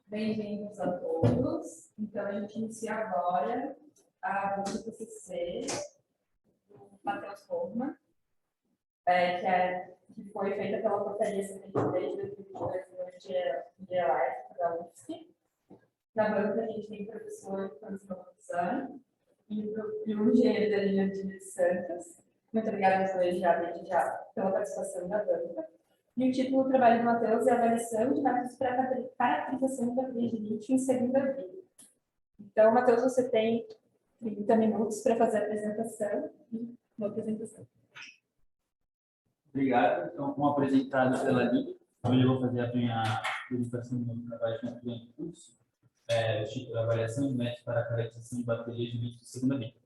Bem-vindos a todos. Então, a gente inicia agora a busca do TCC do Matheus Forma, que foi feita pela Portaria 73 de 2022 de Elétrica da UFSC. Na banca, a gente tem o professor Francisco Luzano e o engenheiro Danilo de Santos. Muito obrigada aos dois já pela participação da banca. E o título do trabalho do Matheus é Avaliação de métodos para caracterização da bateria de lítio em segunda vida. Então, Matheus, você tem 30 minutos para fazer a apresentação e uma apresentação. Obrigado. Então, como apresentado pela Lívia, hoje eu vou fazer a minha apresentação do trabalho que eu em curso, o título é Avaliação de métodos para caracterização de baterias de lítio em segunda vida.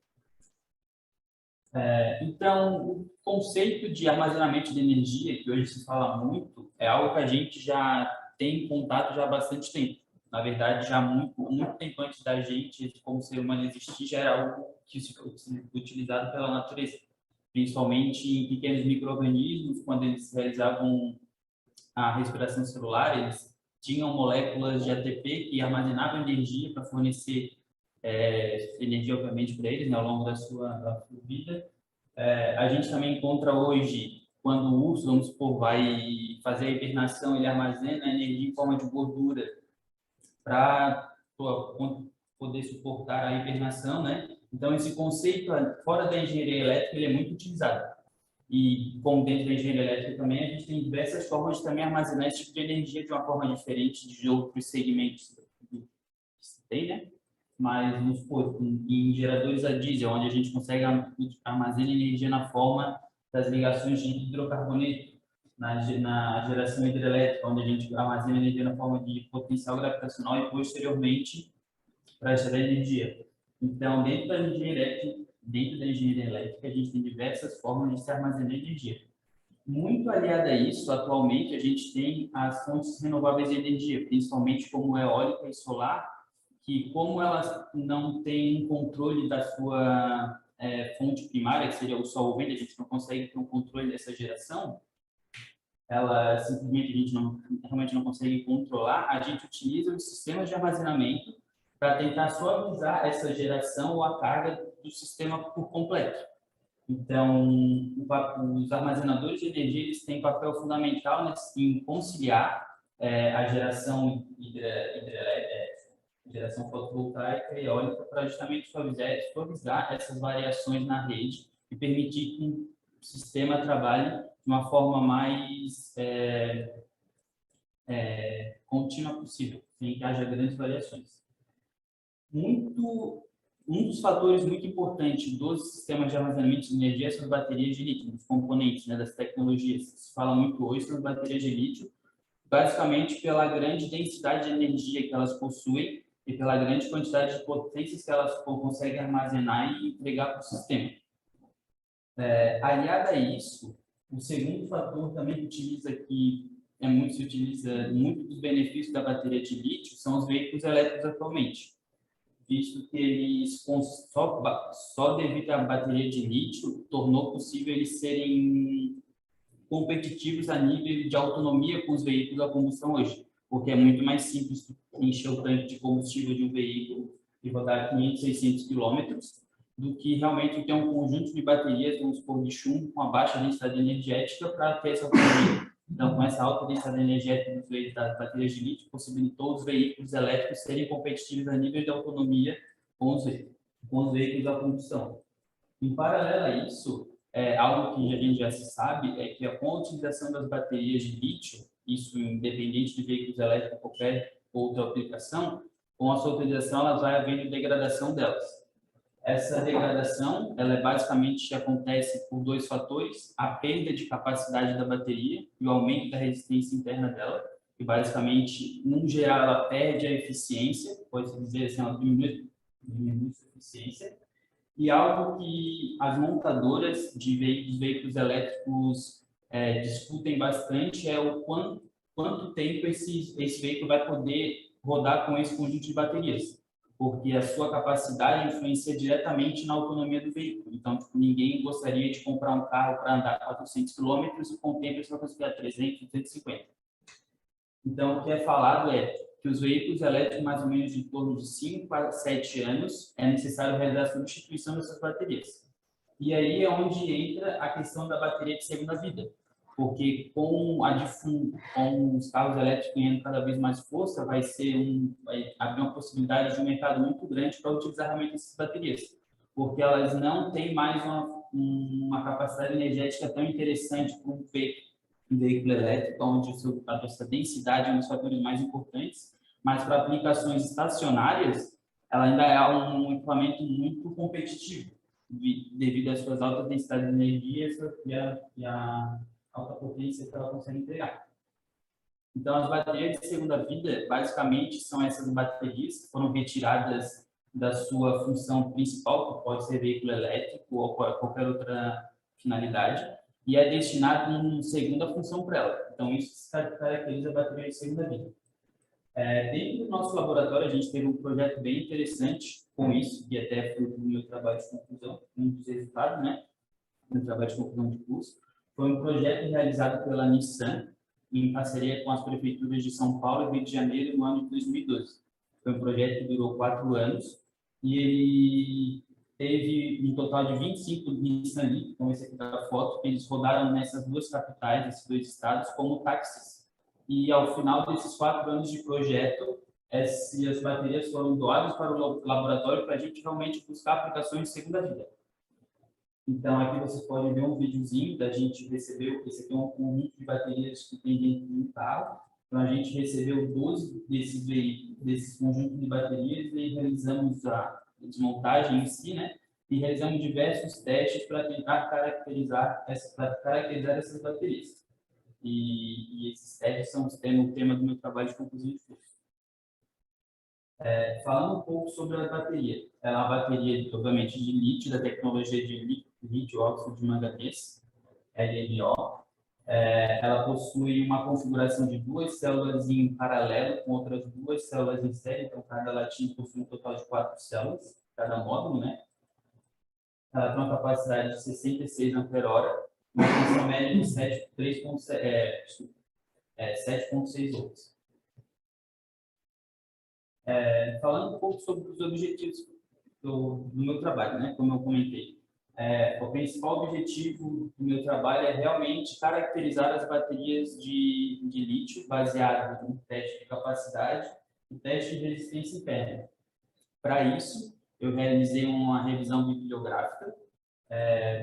Então, o conceito de armazenamento de energia, que hoje se fala muito, é algo que a gente já tem em contato já há bastante tempo. Na verdade, já muito tempo antes da gente, como ser humano, existir, já era algo que se utilizado pela natureza, principalmente em pequenos micro-organismos, quando eles realizavam a respiração celular, eles tinham moléculas de ATP que armazenavam energia para fornecer energia, obviamente, para eles, né, ao longo da sua vida. A gente também encontra hoje, quando o urso, vamos supor, vai fazer a hibernação, ele armazena energia em forma de gordura para poder suportar a hibernação, né? Então, esse conceito, fora da engenharia elétrica, ele é muito utilizado. E, como dentro da engenharia elétrica também, a gente tem diversas formas de também armazenar esse tipo de energia de uma forma diferente de outros segmentos que se tem, né? Mas, vamos supor, em geradores a diesel, onde a gente consegue armazenar energia na forma das ligações de hidrocarboneto, na geração hidrelétrica, onde a gente armazena energia na forma de potencial gravitacional e, posteriormente, para gerar energia. Então, dentro da engenharia elétrica, a gente tem diversas formas de se armazenar energia. Muito aliada a isso, atualmente, a gente tem as fontes renováveis de energia, principalmente como eólica e solar, que, como elas não têm controle da sua fonte primária, que seria o sol ou vento, a gente não consegue ter um controle dessa geração, ela simplesmente a gente realmente não consegue controlar, a gente utiliza os sistemas de armazenamento para tentar suavizar essa geração ou a carga do sistema por completo. Então, os armazenadores de energia eles têm papel fundamental em conciliar a geração geração fotovoltaica e eólica para justamente suavizar essas variações na rede e permitir que o sistema trabalhe de uma forma mais contínua possível, sem que haja grandes variações. Um dos fatores muito importantes dos sistemas de armazenamento de energia são as baterias de lítio, os componentes, né, das tecnologias. Se fala muito hoje sobre baterias de lítio, basicamente pela grande densidade de energia que elas possuem e pela grande quantidade de potências que elas conseguem armazenar e entregar para o sistema. Aliado a isso, o segundo fator também que se utiliza muito dos benefícios da bateria de lítio são os veículos elétricos atualmente, visto que eles só devido à bateria de lítio tornou possível eles serem competitivos a nível de autonomia com os veículos a combustão hoje, porque é muito mais simples encher o tanque de combustível de um veículo e rodar 500, 600 quilômetros do que realmente ter um conjunto de baterias, vamos supor, de chumbo com a baixa densidade energética para ter essa autonomia. Então, com essa alta densidade energética dos veículos das baterias de lítio, possibilitou os veículos elétricos serem competitivos a nível de autonomia com os veículos a combustão. Em paralelo a isso, algo que a gente já se sabe é que com a utilização das baterias de lítio, isso independente de veículos elétricos ou qualquer outra aplicação, com a sua utilização ela vai havendo degradação delas. Essa degradação, ela basicamente acontece por dois fatores: a perda de capacidade da bateria e o aumento da resistência interna dela, que basicamente, no geral, ela perde a eficiência, pode-se dizer assim, ela diminui a eficiência. E algo que as montadoras de veículos elétricos discutem bastante é o quanto tempo esse veículo vai poder rodar com esse conjunto de baterias, porque a sua capacidade influencia diretamente na autonomia do veículo. Então, ninguém gostaria de comprar um carro para andar 400 km e com o tempo você vai conseguir 300, 250. Então, o que é falado é que os veículos elétricos, mais ou menos em torno de 5 a 7 anos, é necessário realizar a substituição dessas baterias. E aí é onde entra a questão da bateria de segunda vida, porque com os carros elétricos ganhando cada vez mais força, vai abrir uma possibilidade de um mercado muito grande para utilizar realmente essas baterias, porque elas não têm mais uma capacidade energética tão interessante para um veículo elétrico, onde a sua densidade é um dos fatores mais importantes, mas para aplicações estacionárias, ela ainda é um equipamento muito competitivo, devido às suas altas densidades de energia e a alta potência que ela consegue entregar. Então, as baterias de segunda vida, basicamente, são essas baterias que foram retiradas da sua função principal, que pode ser veículo elétrico ou qualquer outra finalidade, e é destinado uma segunda função para ela. Então, isso caracteriza a bateria de segunda vida. Dentro do nosso laboratório, a gente teve um projeto bem interessante com isso, que até foi o meu trabalho de conclusão, um dos resultados, né, do trabalho de conclusão de curso. Foi um projeto realizado pela Nissan, em parceria com as prefeituras de São Paulo e Rio de Janeiro, no ano de 2012. Foi um projeto que durou 4 anos, e ele teve um total de 25 Nissan Leaf, como esse aqui da foto, que eles rodaram nessas duas capitais, esses 2 estados, como táxis. E ao final desses 4 anos de projeto, as baterias foram doadas para o laboratório para a gente realmente buscar aplicações de segunda vida. Então, aqui vocês podem ver um videozinho da gente recebeu, esse aqui é um conjunto de baterias que tem dentro de um carro. Então, a gente recebeu 12 desses conjuntos de baterias e realizamos a desmontagem em si, né? E realizamos diversos testes para tentar caracterizar essas baterias. E esses testes são o tema do meu trabalho de conclusão de curso. Falando um pouco sobre a bateria. Ela é uma bateria, obviamente, de lítio, da tecnologia de lítio óxido de manganês, LMO. Ela possui uma configuração de 2 células em paralelo com outras 2 células em série, então cada latinha possui um total de 4 células, cada módulo, né? Ela tem uma capacidade de 66 ampere-hora, uma tensão média de 7,6 volts. Falando um pouco sobre os objetivos do meu trabalho, né? Como eu comentei. O principal objetivo do meu trabalho é realmente caracterizar as baterias de lítio baseado no teste de capacidade e teste de resistência interna. Para isso, eu realizei uma revisão bibliográfica,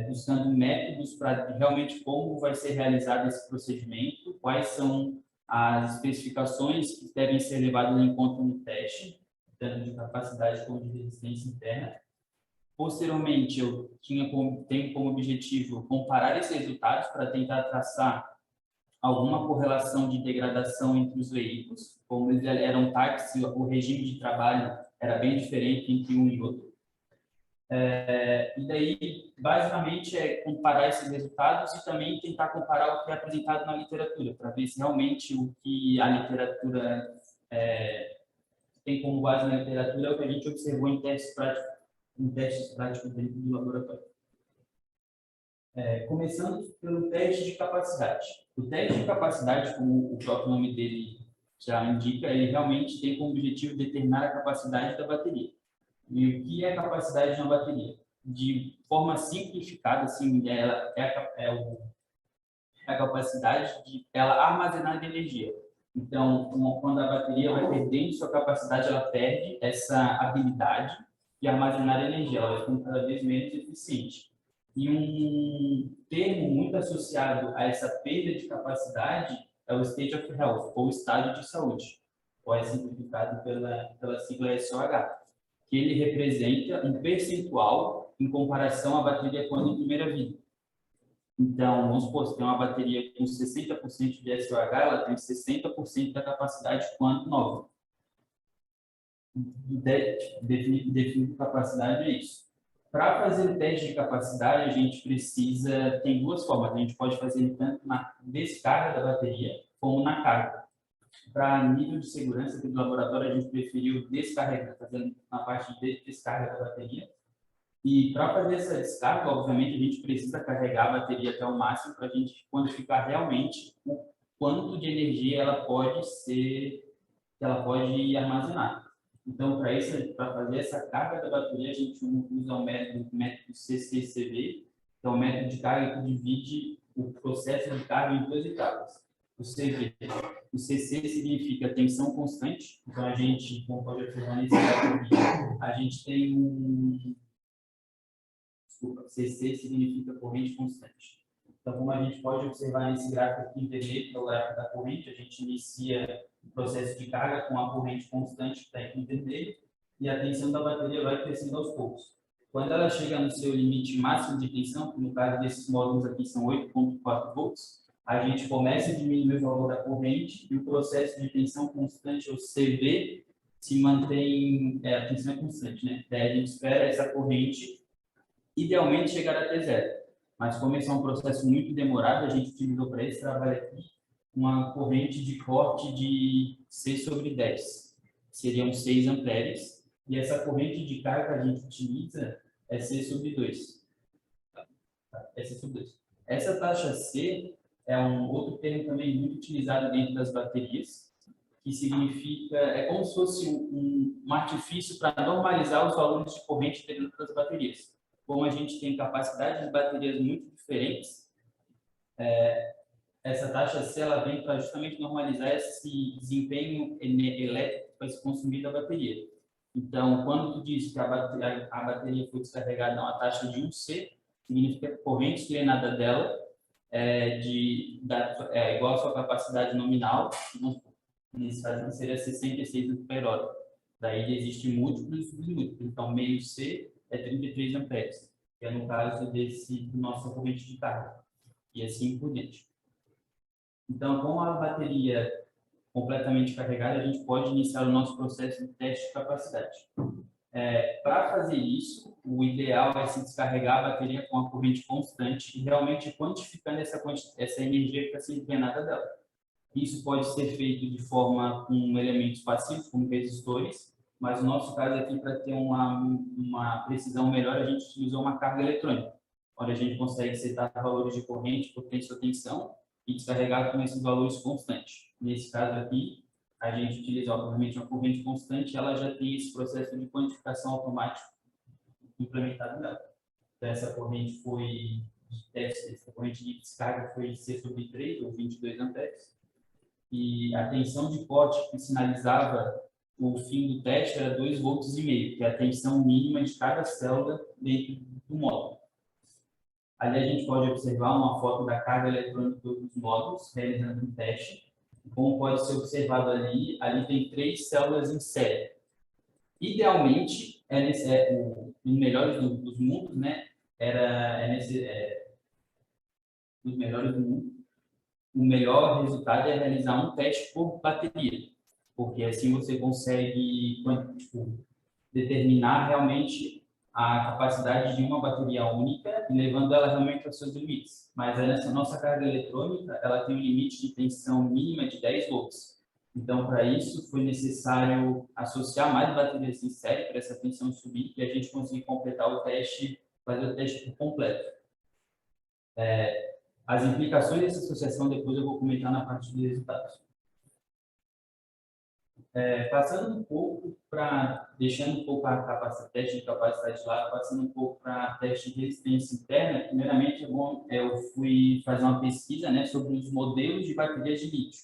buscando métodos para realmente como vai ser realizado esse procedimento, quais são as especificações que devem ser levadas em conta no teste, tanto de capacidade como de resistência interna. Posteriormente, eu tenho como objetivo comparar esses resultados para tentar traçar alguma correlação de degradação entre os veículos. Como eles eram táxi, o regime de trabalho era bem diferente entre um e outro. E daí, basicamente, é comparar esses resultados e também tentar comparar o que é apresentado na literatura, para ver se realmente o que a literatura tem como base na literatura é o que a gente observou em testes práticos dentro do laboratório. Começando pelo teste de capacidade. O teste de capacidade, como o próprio nome dele já indica, ele realmente tem como objetivo determinar a capacidade da bateria. E o que é a capacidade de uma bateria? De forma simplificada, assim, ela a capacidade de ela armazenar energia. Então, quando a bateria vai perdendo sua capacidade, ela perde essa habilidade de armazenar energia, ela vai ficando cada vez menos eficiente. E um termo muito associado a essa perda de capacidade é o state of health, ou estado de saúde, ou é simplificado pela sigla SOH, que ele representa um percentual em comparação à bateria quando em primeira vida. Então, vamos supor, se tem uma bateria com 60% de SOH, ela tem 60% da capacidade quando nova. Definindo capacidade é isso. Para fazer o teste de capacidade, a gente tem 2 formas. A gente pode fazer tanto na descarga da bateria, como na carga. Para nível de segurança aqui do laboratório, a gente preferiu descarregar, fazendo na parte de descarga da bateria. E para fazer essa descarga, obviamente, a gente precisa carregar a bateria até o máximo para a gente quantificar realmente o quanto de energia ela pode ser que ela pode armazenar. Então, para fazer essa carga da bateria, a gente usa o método CCCV, que é um método de carga que divide o processo de carga em duas etapas. O CV. O CC significa tensão constante. Então, a gente, como pode observar nesse gráfico aqui, a gente tem Desculpa, CC significa corrente constante. Então, como a gente pode observar nesse gráfico aqui em vermelho, que é o gráfico da corrente, a gente inicia o processo de carga com a corrente constante, que está aqui em vermelho, e a tensão da bateria vai crescendo aos poucos. Quando ela chega no seu limite máximo de tensão, que no caso desses módulos aqui são 8,4 volts, a gente começa a diminuir o valor da corrente e o processo de tensão constante, ou CV, se mantém, a tensão é constante, né? Daí a gente espera essa corrente idealmente chegar até zero. Mas como esse é um processo muito demorado, a gente utilizou para esse trabalho aqui uma corrente de corte de 6/10. Seriam 6 amperes. E essa corrente de carga que a gente utiliza é C/2. É C/2. Essa taxa C é um outro termo também muito utilizado dentro das baterias, que significa, é como se fosse um artifício para normalizar os valores de corrente dentro das baterias. Como a gente tem capacidade de baterias muito diferentes, essa taxa C ela vem para justamente normalizar esse desempenho elétrico que vai se consumir da bateria. Então, quando tu diz que a bateria foi descarregada a uma taxa de 1C, significa que a corrente drenada dela é igual à sua capacidade nominal, nesse caso seria 66 ampere-hora. Daí existem múltiplos e submúltiplos. Então, meio C é 33 amperes, que é no caso do nossa corrente de carga, e assim por diante. Então, com a bateria completamente carregada, a gente pode iniciar o nosso processo de teste de capacidade. Para fazer isso, o ideal é se descarregar a bateria com a corrente constante e realmente quantificando essa energia que está sendo drenada dela. Isso pode ser feito de forma com elementos passivos, como resistores, mas no nosso caso aqui, para ter uma precisão melhor, a gente utilizou uma carga eletrônica, onde a gente consegue setar valores de corrente, potência ou tensão e descarregar com esses valores constantes. Nesse caso aqui, a gente utiliza, obviamente, uma corrente constante, ela já tem esse processo de quantificação automática implementado nela. Então, essa corrente essa corrente de descarga foi C/3, ou 22 amperes, e a tensão de corte que sinalizava o fim do teste era 2,5 volts, que é a tensão mínima de cada célula dentro do módulo. Ali a gente pode observar uma foto da carga eletrônica dos módulos, realizando um teste. Como pode ser observado ali tem 3 células em série. Idealmente, nos melhores dos mundos, né, nos melhores do mundo, o melhor resultado é realizar um teste por bateria, porque assim você consegue determinar realmente a capacidade de uma bateria única e levando ela realmente aos seus limites. Mas essa nossa carga eletrônica, ela tem um limite de tensão mínima de 10 volts. Então, para isso, foi necessário associar mais baterias em série para essa tensão subir e a gente conseguir completar o teste, fazer o teste por completo. As implicações dessa associação depois eu vou comentar na parte dos resultados. Passando um pouco deixando um pouco teste de capacidade lá, passando um pouco para teste de resistência interna, primeiramente eu fui fazer uma pesquisa, né, sobre os modelos de baterias de lítio.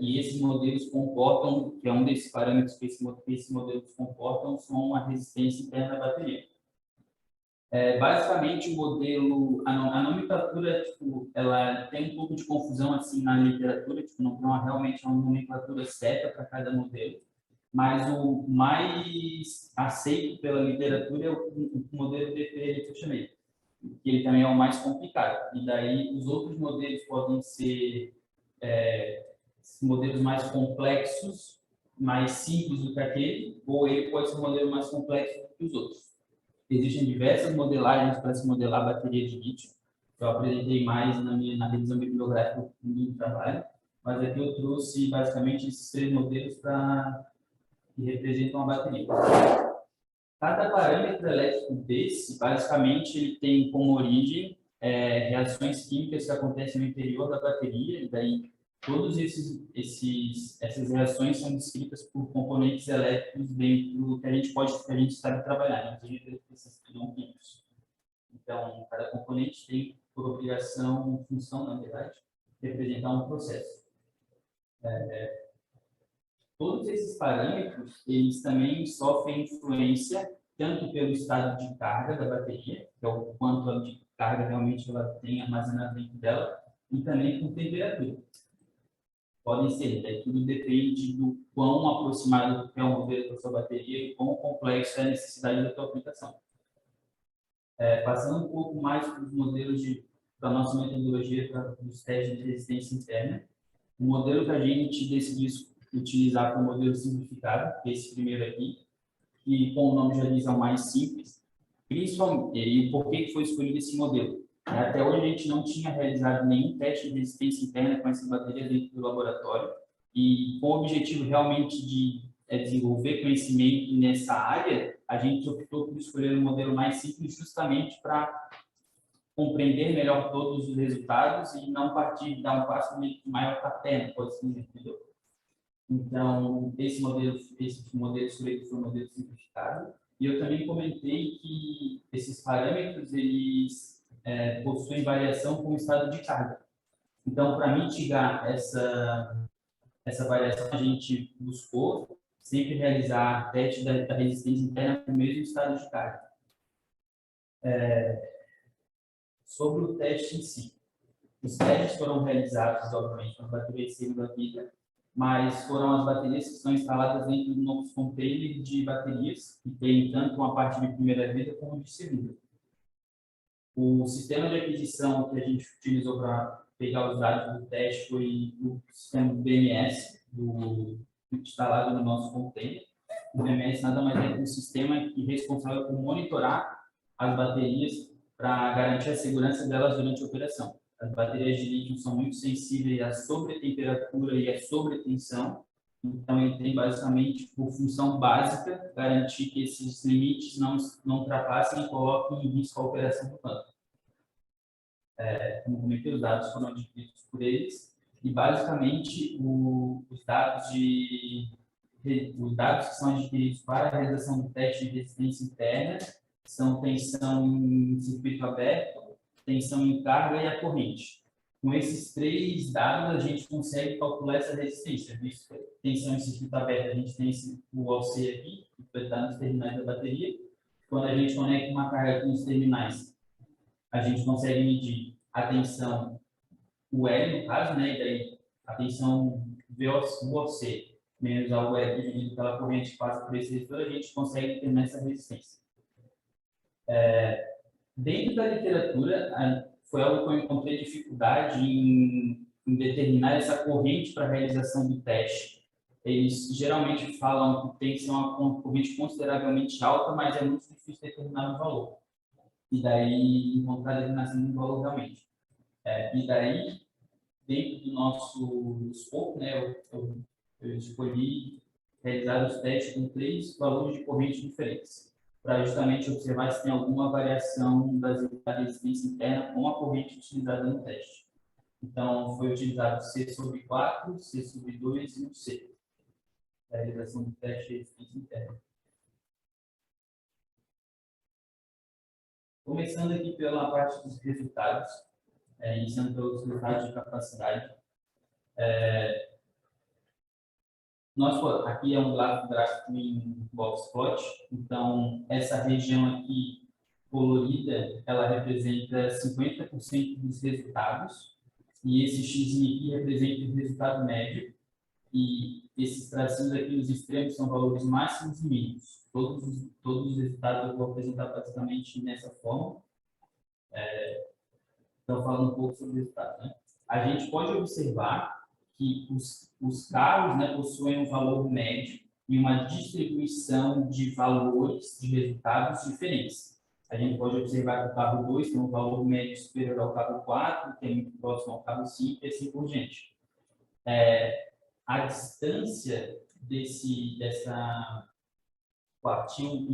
E esses modelos comportam, que é um desses parâmetros que esses modelos comportam, são a resistência interna da bateria. Basicamente, o modelo, a nomenclatura, ela tem um pouco de confusão assim na literatura, não há realmente uma nomenclatura certa para cada modelo, mas o mais aceito pela literatura é o modelo DP que ele também é o mais complicado. E daí os outros modelos podem ser modelos mais complexos, mais simples do que aquele, ou ele pode ser um modelo mais complexo do que os outros. Existem diversas modelagens para se modelar a bateria de lítio. Eu apresentei mais na revisão bibliográfica do trabalho, mas aqui eu trouxe basicamente esses 3 modelos que representam a bateria. Cada parâmetro elétrico desse, basicamente, ele tem como origem reações químicas que acontecem no interior da bateria, e daí todos essas reações são descritas por componentes elétricos dentro do que a gente sabe trabalhar, né? Esses não químicos. Então, cada componente tem, por obrigação, função, na verdade, representar um processo. Todos esses parâmetros, eles também sofrem influência tanto pelo estado de carga da bateria, que é o quanto de carga realmente ela tem armazenado dentro dela, e também com temperatura. Podem ser, né? Tudo depende do quão aproximado é o modelo da sua bateria e quão complexo é a necessidade da sua aplicação. Passando um pouco mais para os modelos da nossa metodologia dos testes de resistência interna, o modelo que a gente decidiu utilizar foi o modelo simplificado, esse primeiro aqui, que, como o nome já diz, é o mais simples. Principalmente, e por que foi escolhido esse modelo? Até hoje a gente não tinha realizado nenhum teste de resistência interna com essa bateria dentro do laboratório, e com o objetivo realmente de desenvolver conhecimento nessa área, a gente optou por escolher um modelo mais simples justamente para compreender melhor todos os resultados e não partir de dar um passo maior para a perna, pode ser entendeu? Então, esse modelo escolhido foi um modelo simplificado. E eu também comentei que esses parâmetros, eles possuem variação com o estado de carga. Então, para mitigar essa variação, a gente buscou sempre realizar teste da resistência interna com o mesmo estado de carga. Sobre o teste em si. Os testes foram realizados, obviamente, com as baterias de segunda vida, mas foram as baterias que são instaladas dentro do nosso container de baterias, que tem tanto uma parte de primeira vida como de segunda. O sistema de aquisição que a gente utilizou para pegar os dados do teste foi o sistema BMS, instalado no nosso container. O BMS nada mais é que um sistema que é responsável por monitorar as baterias para garantir a segurança delas durante a operação. As baterias de lítio são muito sensíveis à sobretemperatura e à sobretensão, então ele tem basicamente por função básica garantir que esses limites não ultrapassem e coloquem em risco a operação do banco. Como comentei, os dados foram adquiridos por eles e basicamente os dados que são adquiridos para a realização do teste de resistência interna são tensão em circuito aberto, tensão em carga e a corrente. Com esses três dados, a gente consegue calcular essa resistência. Visto que tensão em circuito aberto, a gente tem o OC aqui, que vai estar nos terminais da bateria. Quando a gente conecta uma carga com os terminais, a gente consegue medir a tensão, o L no caso, né? E daí a tensão VOC menos a UL dividido pela corrente que passa por esse resistor, a gente consegue determinar essa resistência. Dentro da literatura, foi algo que eu encontrei dificuldade em determinar essa corrente para a realização do teste. Eles geralmente falam que tem que ser uma corrente consideravelmente alta, mas é muito difícil determinar um valor. E daí, encontrar a determinação de um valor realmente. E daí, dentro do nosso escopo, né, eu escolhi realizar os testes com 3 valores de corrente diferentes, para justamente observar se tem alguma variação da resistência interna com a corrente utilizada no teste. Então, foi utilizado C/4, C/2 e o C, para a realização do teste de resistência interna. Começando aqui pela parte dos resultados, iniciando pelos resultados de capacidade. Aqui é um gráfico em box plot, então essa região aqui colorida, ela representa 50% dos resultados, e esse X aqui representa o resultado médio, e esses tracinhos aqui nos extremos são valores máximos e mínimos. Todos os resultados eu vou apresentar basicamente nessa forma. Então, falando um pouco sobre o resultado, né? A gente pode observar que os carros, né, possuem um valor médio e uma distribuição de valores de resultados diferentes. A gente pode observar que o carro 2 tem um valor médio superior ao carro 4, que é muito próximo ao carro 5 e assim por diante. A distância dessa quartil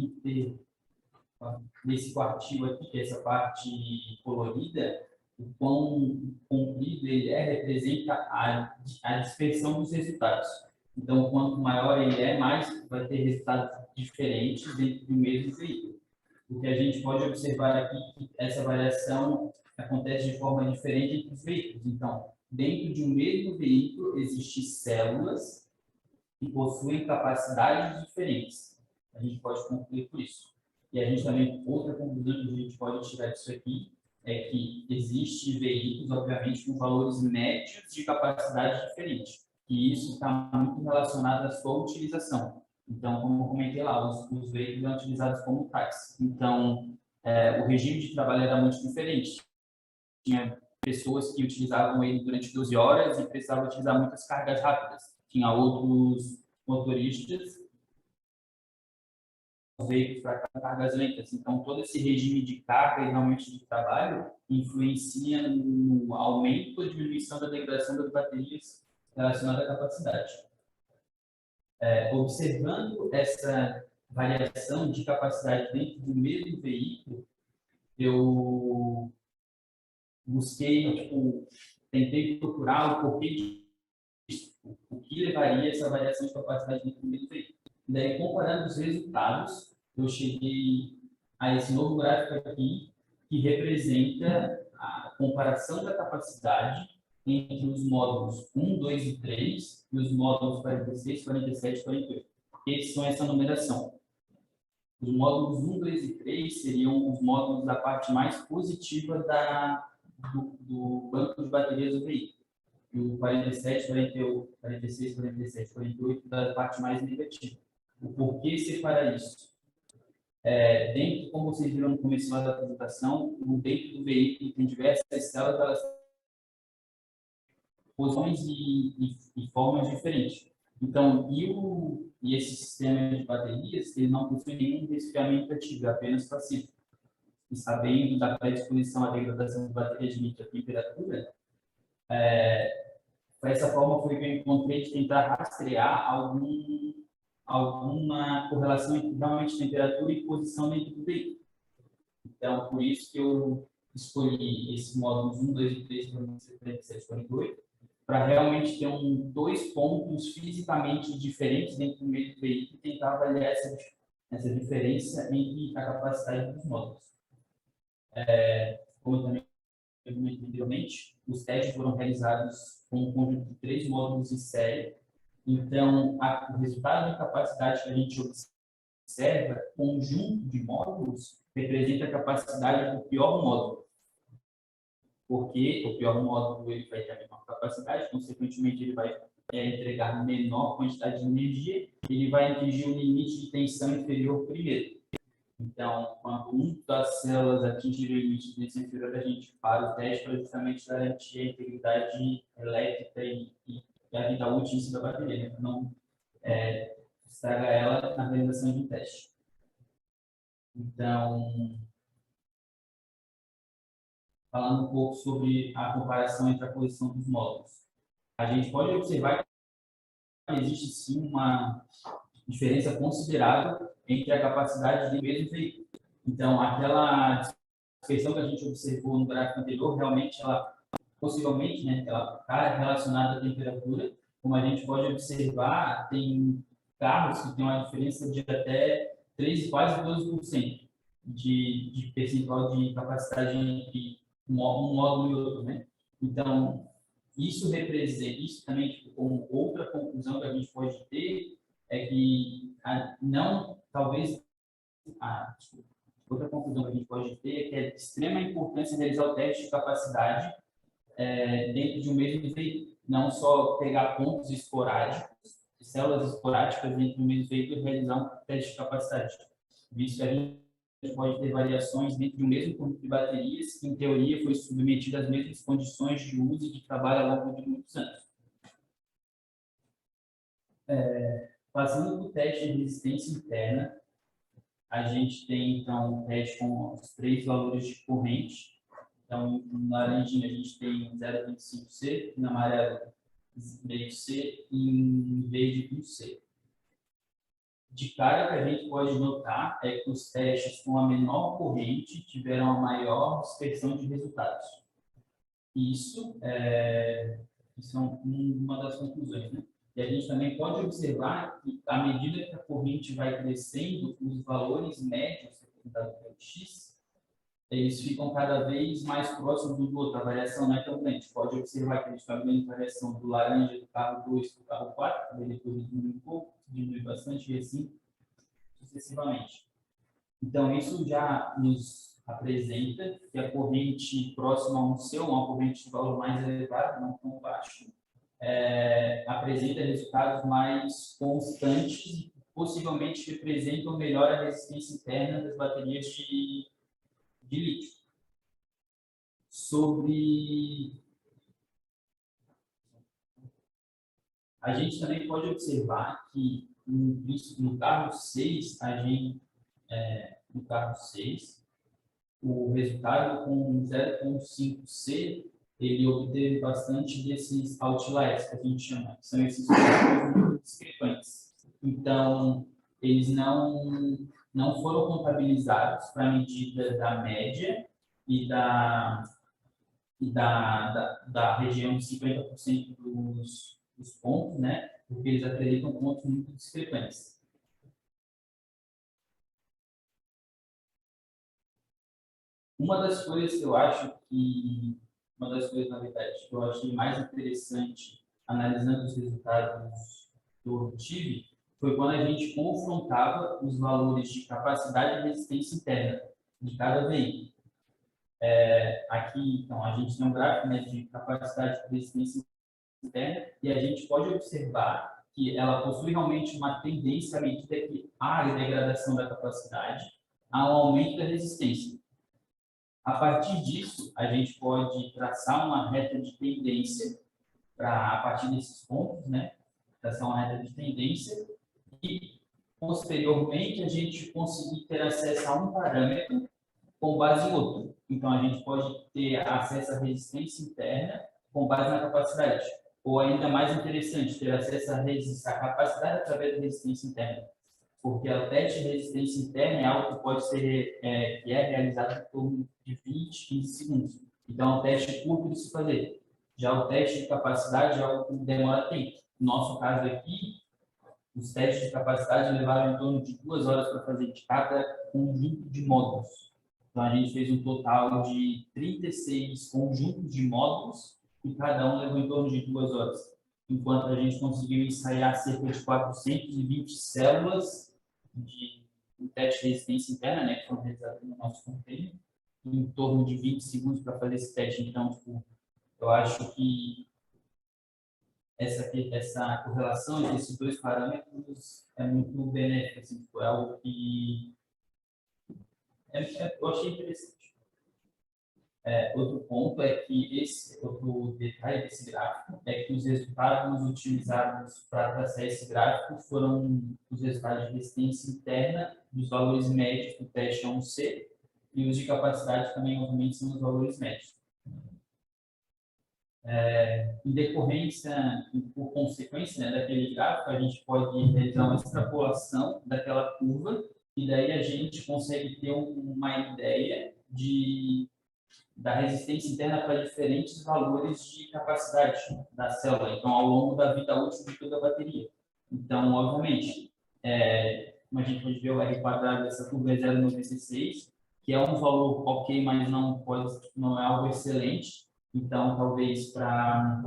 desse quartil aqui, que é essa parte colorida, o quão comprido ele representa a dispersão dos resultados. Então, quanto maior ele mais vai ter resultados diferentes dentro do mesmo veículo. O que a gente pode observar aqui é que essa variação acontece de forma diferente entre os veículos. Então, dentro de um mesmo veículo, existem células que possuem capacidades diferentes. A gente pode concluir por isso. E a gente também, outra conclusão que a gente pode tirar disso aqui é que existem veículos, obviamente, com valores médios de capacidade diferentes. E isso está muito relacionado à sua utilização. Então, como eu comentei lá, os veículos são utilizados como táxi. Então, o regime de trabalho era muito diferente. Tinha pessoas que utilizavam ele durante 12 horas e precisavam utilizar muitas cargas rápidas. Tinha outros motoristas veículos para cargas lentas. Então, todo esse regime de carga e realmente de trabalho influencia no aumento ou diminuição da degradação das baterias relacionada à capacidade. Observando essa variação de capacidade dentro do mesmo veículo, eu busquei, tentei procurar o porquê o que levaria a essa variação de capacidade dentro do mesmo veículo. E daí, comparando os resultados, eu cheguei a esse novo gráfico aqui, que representa a comparação da capacidade entre os módulos 1, 2 e 3 e os módulos 46, 47 e 48. Esses são essa numeração. Os módulos 1, 2 e 3 seriam os módulos da parte mais positiva do banco de baterias do veículo. E o 47, 48, 46, 47, 48 da parte mais negativa. O porquê separar isso? Dentro, como vocês viram no começo da apresentação, dentro do veículo tem diversas células, elas têm posições e formas diferentes. Então, e esse sistema de baterias, ele não possui nenhum resfriamento ativo, é apenas passivo. E sabendo da predisposição à degradação de baterias de alta temperatura, dessa forma foi que eu encontrei de tentar rastrear alguma correlação entre realmente temperatura e posição dentro do veículo. Então, por isso que eu escolhi esses módulos 1, 2 e 3, 47, 48, para realmente ter dois pontos fisicamente diferentes dentro do mesmo veículo e tentar avaliar essa diferença entre a capacidade dos módulos. Como eu também comentei anteriormente, os testes foram realizados com um conjunto de 3 módulos em série. Então, o resultado de capacidade que a gente observa, conjunto de módulos, representa a capacidade do pior módulo. Porque o pior módulo ele vai ter a menor capacidade, consequentemente, ele vai entregar menor quantidade de energia, ele vai atingir o limite de tensão inferior primeiro. Então, quando uma das células atingir o limite de tensão inferior, a gente para o teste para justamente garantir a integridade elétrica e a vida útil da bateria, né? Não estraga ela na realização de um teste. Então, falando um pouco sobre a comparação entre a posição dos módulos. A gente pode observar que existe sim uma diferença considerável entre a capacidade do mesmo veículo. Então, aquela dispersão que a gente observou no gráfico anterior, realmente, ela possivelmente, né, ela está relacionada à temperatura. Como a gente pode observar, tem carros que têm uma diferença de até 13, quase 12% de percentual de capacidade entre um módulo e outro, né? Então, isso representa, isso também, tipo, como outra conclusão que a gente pode ter, é que talvez, outra conclusão que a gente pode ter é que é de extrema importância realizar o teste de capacidade dentro de um mesmo veículo, não só pegar pontos esporádicos, células esporádicas dentro do mesmo veículo e realizar um teste de capacidade. Visto que a gente pode ter variações dentro de um mesmo conjunto de baterias que, em teoria, foi submetido às mesmas condições de uso e de trabalho ao longo de muitos anos. Passando para o teste de resistência interna, a gente tem, então, um teste com os 3 valores de corrente. Então, na laranjinha a gente tem 0,25C, na amarelo meio C e em verde 1C. De cara, que a gente pode notar é que os testes com a menor corrente tiveram a maior dispersão de resultados. Isso é uma das conclusões, né? E a gente também pode observar que, à medida que a corrente vai crescendo, os valores médios representados pelo X, eles ficam cada vez mais próximos um do outro. A variação não é tão grande. Pode observar que a gente está vendo a variação do laranja do carro 2 para o carro 4, daí depois diminui um pouco, diminui bastante, e assim sucessivamente. Então, isso já nos apresenta que a corrente próxima a um seu, uma corrente de valor mais elevado, não tão baixo, apresenta resultados mais constantes e possivelmente representam melhor a resistência interna das baterias de lítio. A gente também pode observar que no carro 6, no carro 6, o resultado com 0,5C, ele obteve bastante desses outliers, que a gente chama, que são esses valores discrepantes. Então, eles não foram contabilizados para a medida da média e da região de 50% dos pontos, né? Porque eles acreditam pontos muito discrepantes. Uma das coisas, na verdade, que eu achei mais interessante analisando os resultados que eu obtive, foi quando a gente confrontava os valores de capacidade e resistência interna de cada veículo. Aqui, então, a gente tem um gráfico, né, de capacidade e resistência interna e a gente pode observar que ela possui realmente uma tendência à medida que há a degradação da capacidade, há um aumento da resistência. A partir disso, a gente pode traçar uma reta de tendência a partir desses pontos, né? Traçar uma reta de tendência e, posteriormente, a gente conseguir ter acesso a um parâmetro com base em outro. Então, a gente pode ter acesso à resistência interna com base na capacidade. Ou, ainda mais interessante, ter acesso à capacidade através da resistência interna. Porque o teste de resistência interna é algo que pode ser que é realizado em torno de 20, 15 segundos. Então, é um teste curto de se fazer. Já o teste de capacidade é algo que demora tempo. No nosso caso aqui, os testes de capacidade levaram em torno de 2 horas para fazer de cada conjunto de módulos. Então, a gente fez um total de 36 conjuntos de módulos e cada um levou em torno de 2 horas. Enquanto a gente conseguiu ensaiar cerca de 420 células de um teste de resistência interna, né, que foram realizados no nosso container, em torno de 20 segundos para fazer esse teste. Então, tipo, eu acho que essa correlação entre esses dois parâmetros é muito benéfica, assim, tipo, é algo que eu achei interessante. Outro ponto é que outro detalhe desse gráfico é que os resultados utilizados para traçar esse gráfico foram os resultados de resistência interna dos valores médios do teste 1C e os de capacidade também, obviamente, são os valores médios. Em decorrência, por consequência, né, daquele gráfico, a gente pode realizar uma extrapolação daquela curva e daí a gente consegue ter uma ideia da resistência interna para diferentes valores de capacidade da célula, então, ao longo da vida útil de toda a bateria. Então, obviamente, como a gente pode ver, o R quadrado dessa curva é 0,96, que é um valor ok, mas não é algo excelente. Então, talvez para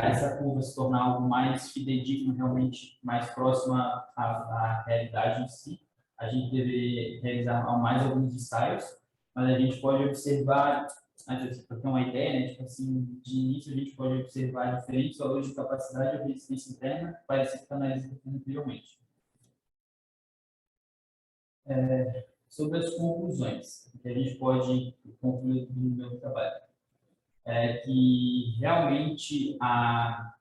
essa curva se tornar algo mais fidedigno, realmente mais próxima à realidade em si, a gente deveria realizar mais alguns ensaios, mas a gente pode observar, para ter uma ideia, né, tipo assim, de início a gente pode observar diferentes valores de capacidade e resistência interna, parecido com a análise anteriormente. Sobre as conclusões, que a gente pode concluir no meu trabalho, é que realmente a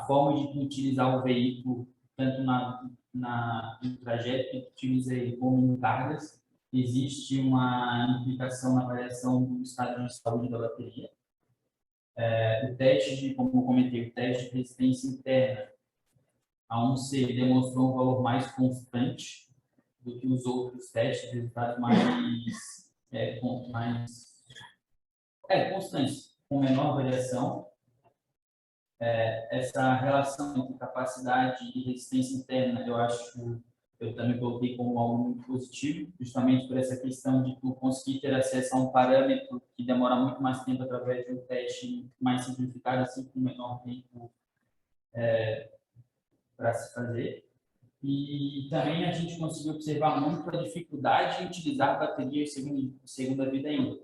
forma de utilizar o veículo, tanto no trajeto que utiliza ele como em cargas, existe uma implicação na variação do estado de saúde da bateria. O teste como eu comentei, o teste de resistência interna, a 1C demonstrou um valor mais constante do que os outros testes, resultados mais Constância, com menor variação. Essa relação entre capacidade e resistência interna, eu também coloquei como algo muito positivo, justamente por essa questão de tu conseguir ter acesso a um parâmetro que demora muito mais tempo através de um teste mais simplificado, assim, com menor tempo para se fazer. E também a gente conseguiu observar muito a dificuldade em utilizar baterias segunda vida ainda,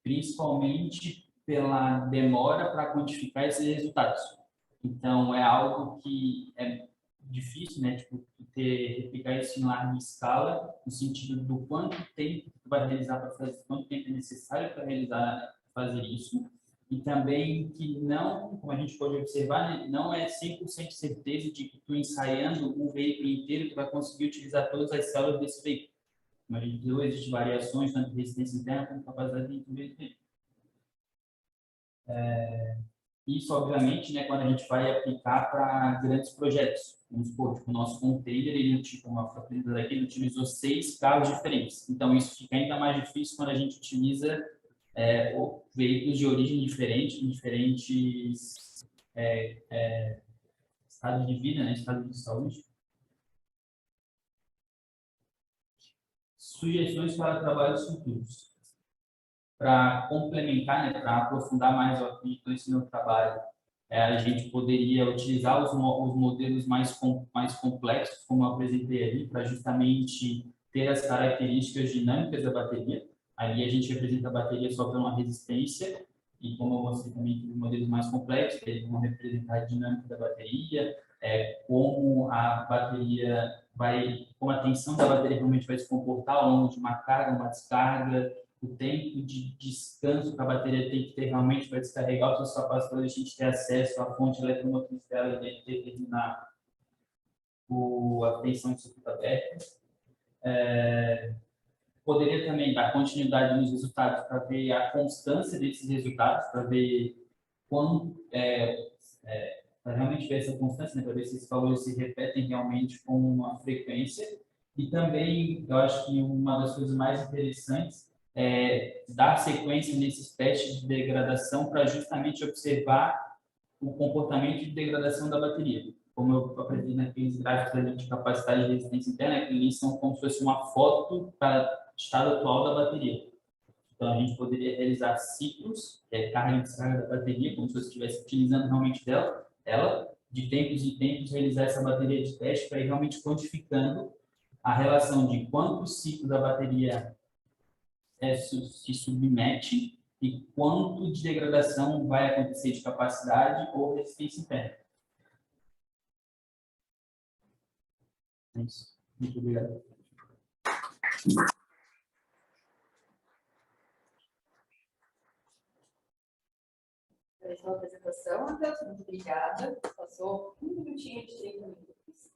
principalmente pela demora para quantificar esses resultados. Então, é algo que é difícil, né, tipo, replicar isso em larga escala, no sentido do quanto tempo tu vai realizar para fazer, quanto tempo é necessário para realizar, fazer isso, e também que não, como a gente pode observar, né, não é 100% certeza de que tu ensaiando um veículo inteiro, tu vai conseguir utilizar todas as células desse veículo. Como a gente viu, existem variações tanto de resistência interna como capacidade de entendimento. Isso, obviamente, né, quando a gente vai aplicar para grandes projetos. Vamos supor, tipo, o nosso container, ele, tipo, uma fábrica daqui, ele utilizou 6 carros diferentes. Então, isso fica ainda mais difícil quando a gente utiliza veículos de origem diferente, em diferentes estados de vida, né, estados de saúde. Sugestões para trabalhos futuros. Para complementar, né, para aprofundar mais o acredito nesse meu trabalho, a gente poderia utilizar os modelos mais complexos, como eu apresentei ali, para justamente ter as características dinâmicas da bateria. Ali a gente representa a bateria só por uma resistência, e como eu mostrei também que os modelos mais complexos, eles vão representar a dinâmica da bateria, como a bateria como a tensão da bateria realmente vai se comportar ao longo de uma carga, uma descarga, o tempo de descanso que a bateria tem que ter realmente para descarregar os seus capacitores, a gente ter acesso à fonte eletromotriz dela e determinar a tensão de circuito aberto. Poderia também dar continuidade nos resultados para ver a constância desses resultados, para ver para realmente ver essa constância, né, para ver se esses valores se repetem realmente com uma frequência. E também, eu acho que uma das coisas mais interessantes dar sequência nesses testes de degradação para justamente observar o comportamento de degradação da bateria. Como eu aprendi naqueles gráficos de capacidade de resistência interna, que eles são como se fosse uma foto para o estado atual da bateria. Então, a gente poderia realizar ciclos, carga e descarga da bateria, como se você estivesse utilizando realmente ela, de tempos em tempos, realizar essa bateria de teste para ir realmente quantificando a relação de quantos ciclos a bateria se submete e quanto de degradação vai acontecer de capacidade ou resistência interna. É isso. Muito obrigado. Essa apresentação, Matheus, muito obrigada. Passou um minutinho de 30 minutos.